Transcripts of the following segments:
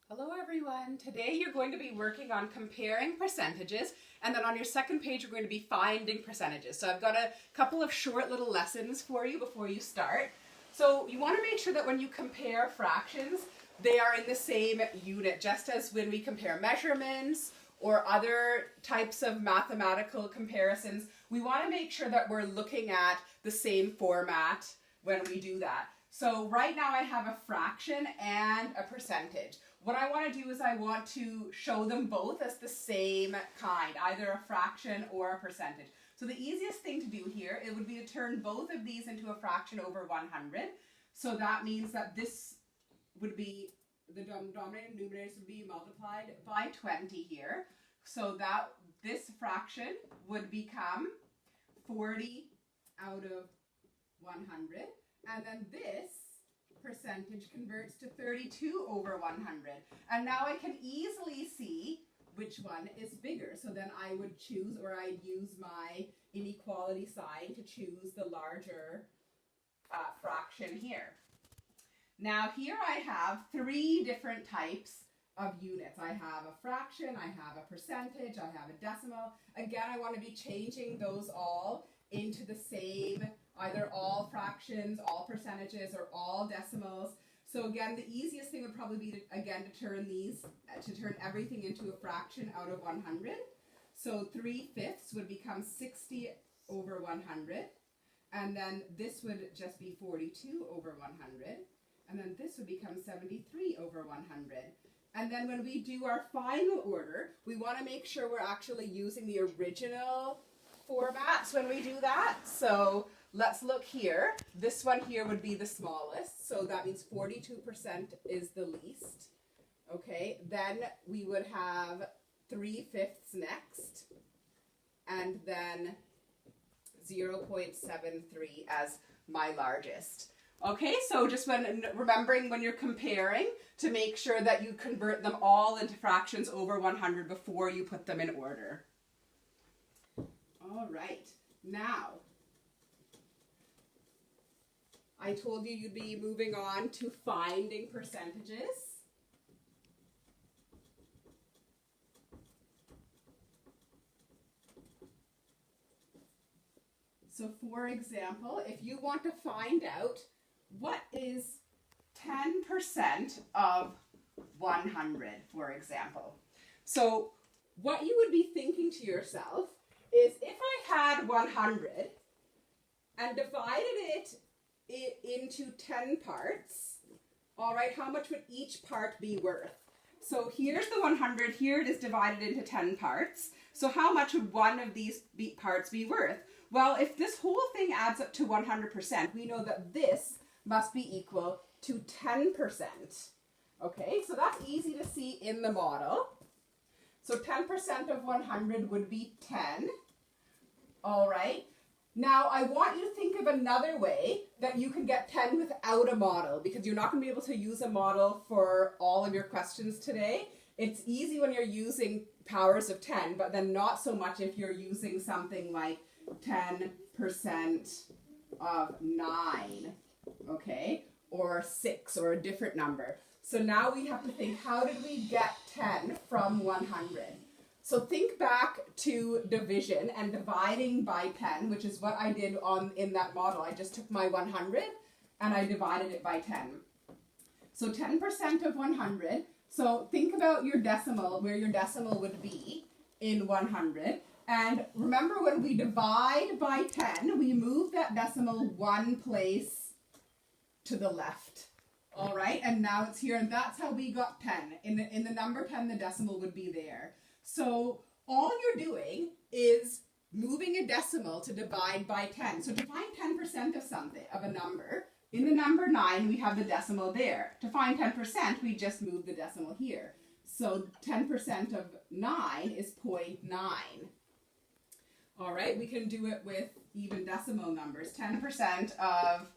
Hello everyone. Today you're going to be working on comparing percentages, and then on your second page you're going to be finding percentages. So I've got a couple of short little lessons for you before you start. So you want to make sure that when you compare fractions, they are in the same unit, just as when we compare measurements or other types of mathematical comparisons. We want to make sure that we're looking at the same format when we do that. So right now I have a fraction and a percentage. What I want to do is I want to show them both as the same kind, either a fraction or a percentage. So the easiest thing to do here, it would be to turn both of these into a fraction over 100. So that means that this would be, the denominator and numerators would be multiplied by 20 here. So that this fraction would become 40 out of 100. And then this percentage converts to 32 over 100. And now I can easily see which one is bigger. So then I would choose, or I'd use my inequality sign to choose the larger fraction here. Now here I have three different types of units. I have a fraction, I have a percentage, I have a decimal. Again, I want to be changing those all into the same, either all fractions, all percentages, or all decimals. So again, the easiest thing would probably be to turn everything into a fraction out of 100. So 3/5 would become 60 over 100. And then this would just be 42 over 100. And then this would become 73 over 100. And then when we do our final order, we want to make sure we're actually using the original formats when we do that. So let's look here. This one here would be the smallest. So that means 42% is the least. Okay, then we would have 3/5 next. And then 0.73 as my largest. Okay, so just remembering when you're comparing to make sure that you convert them all into fractions over 100 before you put them in order. All right, now I told you you'd be moving on to finding percentages. So for example, if you want to find out what is 10% of 100, for example. So what you would be thinking to yourself is, if I had 100 and divided it into 10 parts, all right, how much would each part be worth? So here's the 100, here it is divided into 10 parts. So how much would one of these parts be worth? Well, if this whole thing adds up to 100%, we know that this must be equal to 10%. Okay, so that's easy to see in the model. So 10% of 100 would be 10. All right. Now, I want you to think of another way that you can get 10 without a model, because you're not going to be able to use a model for all of your questions today. It's easy when you're using powers of 10, but then not so much if you're using something like 10% of 9, okay, or 6, or a different number. So now we have to think, how did we get 10 from 100? So think back to division and dividing by 10, which is what I did in that model. I just took my 100 and I divided it by 10. So 10% of 100. So think about your decimal, where your decimal would be in 100. And remember, when we divide by 10, we move that decimal one place to the left. All right, and now it's here, and that's how we got 10. In the number 10, the decimal would be there. So all you're doing is moving a decimal to divide by 10. So to find 10% of something, of a number, in the number 9, we have the decimal there. To find 10%, we just move the decimal here. So 10% of 9 is 0.9. All right, we can do it with even decimal numbers. 10% of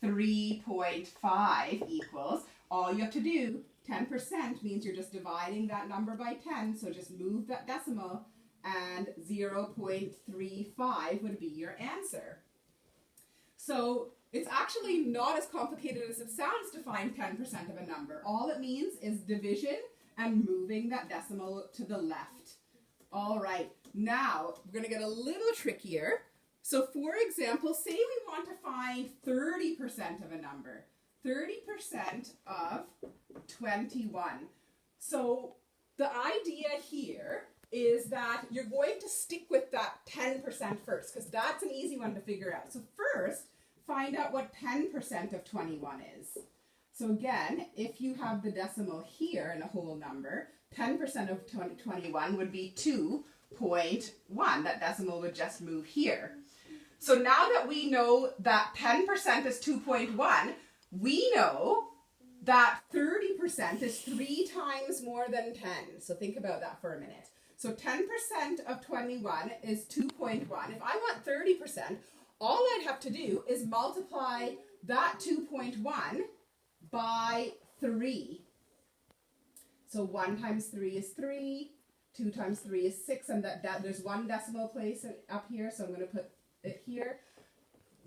3.5 equals, all you have to do, 10% means you're just dividing that number by 10, so just move that decimal, and 0.35 would be your answer. So it's actually not as complicated as it sounds to find 10% of a number. All it means is division and moving that decimal to the left. All right, now we're going to get a little trickier. So for example, say we want to find 30% of a number. 30% of 21. So the idea here is that you're going to stick with that 10% first, because that's an easy one to figure out. So first, find out what 10% of 21 is. So again, if you have the decimal here in a whole number, 10% of 21 would be 2.1. That decimal would just move here. So now that we know that 10% is 2.1, we know that 30% is 3 times more than 10. So think about that for a minute. So 10% of 21 is 2.1. If I want 30%, all I'd have to do is multiply that 2.1 by 3. So 1 times 3 is 3, 2 times 3 is 6, and that there's one decimal place up here, so I'm going to put it here.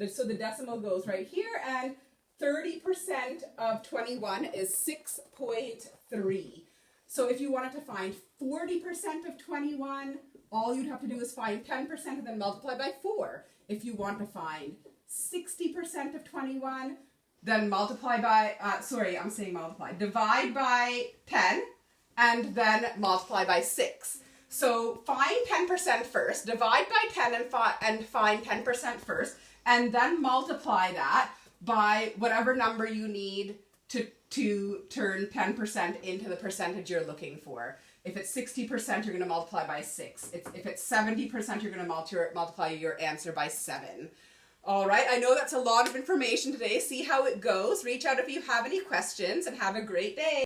So the decimal goes right here, and 30% of 21 is 6.3. So if you wanted to find 40% of 21, all you'd have to do is find 10% and then multiply by 4. If you want to find 60% of 21, then divide by 10 and then multiply by 6. So find 10% first, divide by 10 and find 10% first, and then multiply that by whatever number you need to turn 10% into the percentage you're looking for. If it's 60%, you're going to multiply by 6. If it's 70%, you're going to multiply your answer by 7. All right, I know that's a lot of information today. See how it goes. Reach out if you have any questions, and have a great day.